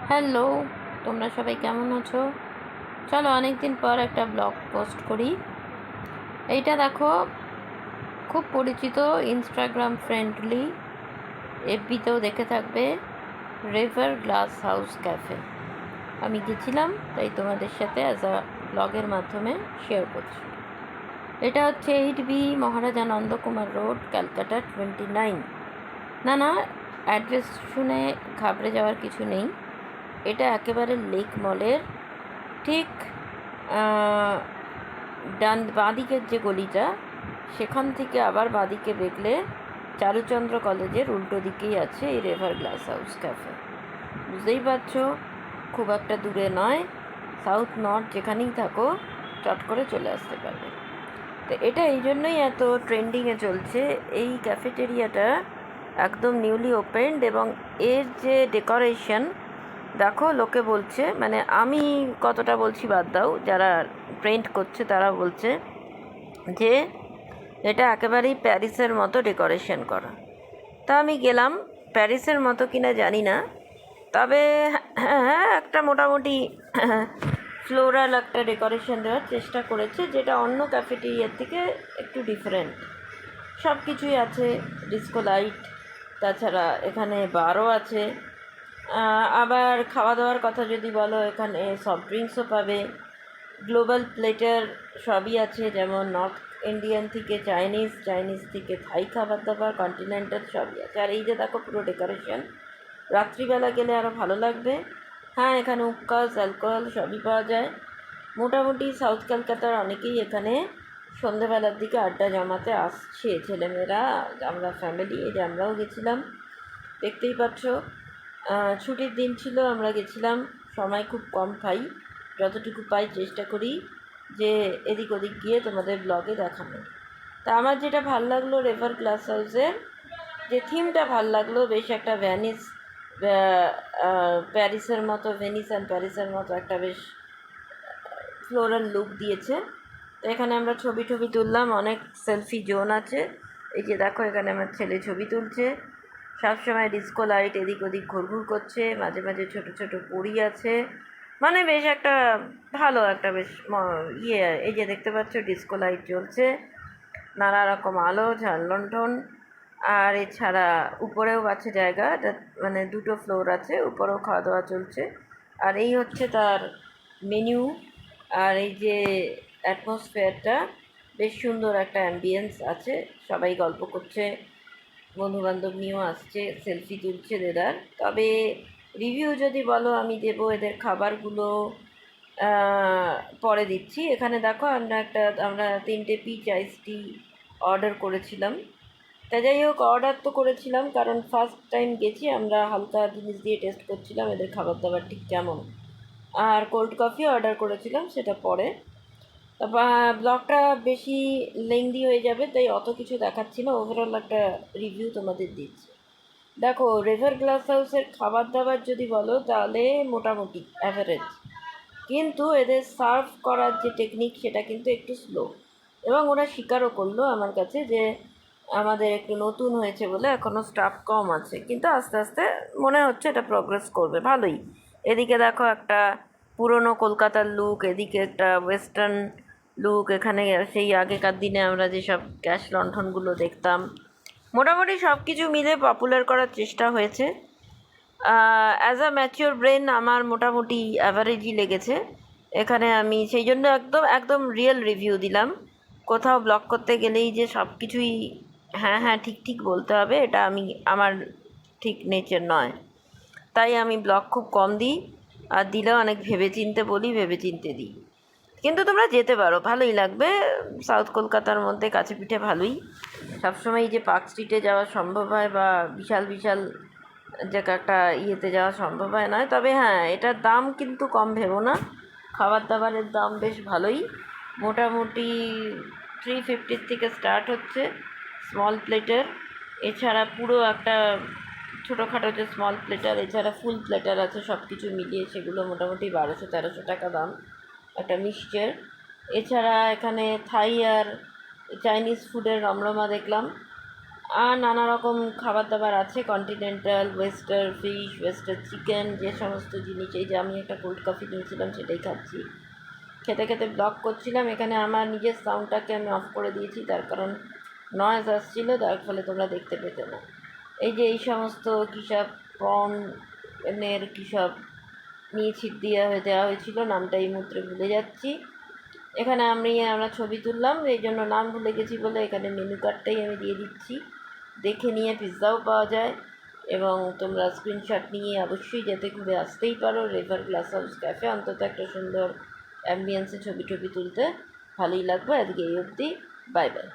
Hello, তোমরা সবাই কেমন আছো? চলো অনেক দিন পর একটা ব্লগ পোস্ট করি। এইটা দেখো, খুব পরিচিত, ইনস্টাগ্রাম ফ্রেন্ডলি, এফবিতেও দেখে থাকবে, রিভার গ্লাস হাউস ক্যাফে। আমি গেছিলাম, তাই তোমাদের সাথে অ্যাজ আ ব্লগের মাধ্যমে শেয়ার করছি। এটা হচ্ছে 8B মহারাজা নন্দকুমার রোড, ক্যালকাটা 29। না, অ্যাড্রেস শুনে ঘাবড়ে যাওয়ার কিছু নেই। এটা একেবারে লেক মলের ঠিক বাঁদিকের যে গলিটা, সেখান থেকে আবার বাঁদিকে বেঁকলে চারুচন্দ্র কলেজের উল্টো দিকেই আছে এই রিভার গ্লাস হাউস ক্যাফে। বুঝতেই পারছো, খুব একটা দূরে নয়, সাউথ নর্থ যেখানেই থাকো চট করে চলে আসতে পারবে। তো এটা এই জন্যই এত ট্রেন্ডিংয়ে চলছে। এই ক্যাফেটেরিয়াটা একদম নিউলি ওপেনড, এবং এর যে ডেকোরেশন দেখো, লোকে বলছে, মানে আমি কতটা বলছি বাদ দাও, যারা পেন্ট করছে তারা বলছে যে এটা একেবারেই প্যারিসের মতো ডেকোরেশন করা। তা আমি গেলাম, প্যারিসের মতো কিনা জানি না, তবে হ্যাঁ একটা মোটামুটি ফ্লোরাল একটা ডেকোরেশন দেওয়ার চেষ্টা করেছে, যেটা অন্য ক্যাফেটেরিয়ার থেকে একটু ডিফারেন্ট। সব কিছুই আছে, ডিস্কো লাইট, তাছাড়া এখানে বারও আছে। আবার খাওয়া দাওয়ার কথা যদি বলো, এখানে সফট ড্রিঙ্কসও পাবে, গ্লোবাল প্লেটার সবই আছে, যেমন নর্থ ইন্ডিয়ান থেকে চাইনিজ থেকে থাই খাবার দাবার, কন্টিনেন্টাল সবই আছে। আর এই যে দেখো পুরো ডেকোরেশন, রাত্রিবেলা গেলে আরও ভালো লাগবে। হ্যাঁ, এখানে উক্কাস, অ্যালকোহল সবই পাওয়া যায়। মোটামুটি সাউথ কলকাতার অনেকেই এখানে সন্ধেবেলার দিকে আড্ডা জমাতে আসছে, ছেলেমেয়েরা, আমরা ফ্যামিলি, এই যে আমরাও গেছিলাম, দেখতেই পাচ্ছ। ছুটির দিন ছিল, আমরা গেছিলাম, সময় খুব কম পাই, যতটুকু পাই চেষ্টা করি যে এদিক ওদিক গিয়ে তোমাদের ব্লগে দেখানো। তা আমার যেটা ভাল লাগলো, রিভার গ্লাস হাউসের যে থিমটা ভাল লাগলো, বেশ একটা প্যারিসের মতো, ভেনিস অ্যান্ড প্যারিসের মতো একটা বেশ ফ্লোরাল লুক দিয়েছে। তো এখানে আমরা ছবি তুললাম, অনেক সেলফি জোন আছে। এই যে দেখো, এখানে আমার ছেলে ছবি তুলছে, সবসময় ডিস্কো লাইট এদিক ওদিক ঘুরঘুর করছে, মাঝে মাঝে ছোট ছোট পরি আছে, মানে বেশ একটা ভালো একটা বেশ এই যে দেখতে পাচ্ছ ডিস্কো লাইট জ্বলছে, নানা রকম আলো ঝাল লণ্ঠন। আর এছাড়া উপরেও আছে জায়গা, মানে দুটো ফ্লোর আছে, উপরেও খাওয়া দাওয়া চলছে। আর এই হচ্ছে তার মেনু। আর এই যে অ্যাটমসফিয়ারটা, বেশ সুন্দর একটা অ্যাম্বিয়েন্স আছে, সবাই গল্প করছে, বন্ধুবান্ধব নিয়েও আসছে, সেলফি তুলছে দেদার। তবে রিভিউ যদি বলো, আমি দেবো এদের খাবারগুলো পরে দিচ্ছি। এখানে দেখো, আমরা 3টে পিচ আইস টি অর্ডার করেছিলাম। তা যাই হোক, অর্ডার তো করেছিলাম কারণ ফার্স্ট টাইম গেছি, আমরা হালকা জিনিস দিয়ে টেস্ট করছিলাম এদের খাবার দাবার ঠিক কেমন। আর কোল্ড কফি অর্ডার করেছিলাম, সেটা পরে। ব্লগটা বেশি লেংদি হয়ে যাবে, তাই অত কিছু দেখাচ্ছি না, ওভারঅল একটা রিভিউ তোমাদের দিচ্ছি। দেখো, রিভার গ্লাস হাউসের খাবার দাবার যদি বলো, তাহলে মোটামুটি অ্যাভারেজ, কিন্তু এদের সার্ভ করার যে টেকনিক, সেটা কিন্তু একটু স্লো। এবং ওরা স্বীকারও করলো আমার কাছে যে আমাদের একটু নতুন হয়েছে বলে এখনও স্টাফ কম আছে, কিন্তু আস্তে আস্তে মনে হচ্ছে এটা প্রোগ্রেস করবে ভালোই। এদিকে দেখো একটা পুরনো কলকাতার লুক, এদিকে একটা ওয়েস্টার্ন লুক। এখানে সেই আগেকার দিনে আমরা যেসব গ্যাস লণ্ঠনগুলো দেখতাম, মোটামুটি সব কিছু মিলে পপুলার করার চেষ্টা হয়েছে। অ্যাজ আ ম্যাচিওর ব্রেন আমার মোটামুটি অ্যাভারেজই লেগেছে। এখানে আমি সেই জন্য একদম একদম রিয়েল রিভিউ দিলাম। কোথাও ব্লগ করতে গেলেই যে সব কিছুই হ্যাঁ ঠিক বলতে হবে, এটা আমার ঠিক নেচার নয়, তাই আমি ব্লগ খুব কম দিই, আর দিলেও অনেক ভেবেচিন্তে বলি, ভেবেচিন্তে দিই। কিন্তু তোমরা যেতে পারো, ভালোই লাগবে, সাউথ কলকাতার মধ্যে কাছে পিঠে ভালোই। সবসময় যে পার্ক স্ট্রিটে যাওয়া সম্ভব হয়, বা বিশাল বিশাল যে একটা ইয়েতে যাওয়া সম্ভব হয় নয়, তবে হ্যাঁ, এটার দাম কিন্তু কম ভেবো না, খাবার দাবারের দাম বেশ ভালোই, মোটামুটি 350 থেকে স্টার্ট হচ্ছে স্মল প্লেটের। এছাড়া পুরো একটা ছোটোখাটো যে স্মল প্লেটার, এছাড়া ফুল প্লেটার আছে, সব কিছু মিলিয়ে সেগুলো মোটামুটি 1200-1300 টাকা দাম একটা মিক্সচার। এছাড়া এখানে থাই আর চাইনিজ ফুডের রমরমা দেখলাম। আর নানা রকম খাবার দাবার আছে, continental, western fish, western chicken, যে সমস্ত জিনিস। এই যে আমি একটা কোল্ড কফি নিয়েছিলাম, সেটাই খাচ্ছি। খেতে খেতে ব্লগ করছিলাম। এখানে আমার নিজের সাউন্ডটাকে আমি অফ করে দিয়েছি, তার কারণ নয়েজ আসছিল, তার ফলে তোমরা দেখতে পেতে না। এই যে এই সমস্ত কী সব প্রনের কী সব নিয়ে দেওয়া হয়েছিল, নামটা এই মুহূর্তে ভুলে যাচ্ছি। এখানে আমরা ছবি তুললাম, এই জন্য নাম ভুলে গেছি বলে এখানে মেনু কার্ডটাই আমি দিয়ে দিচ্ছি। দেখে নিয়ে পিৎজাও পাওয়া যায়, এবং তোমরা স্ক্রিনশট নিয়ে অবশ্যই যেতে ঘুরে আসতেই পারো রিভার গ্লাস হাউস ক্যাফে। অন্তত একটা সুন্দর অ্যাম্বিয়েন্সে ছবি টবি তুলতে ভালোই লাগবে। আজকে এই অবধি, বাই বাই।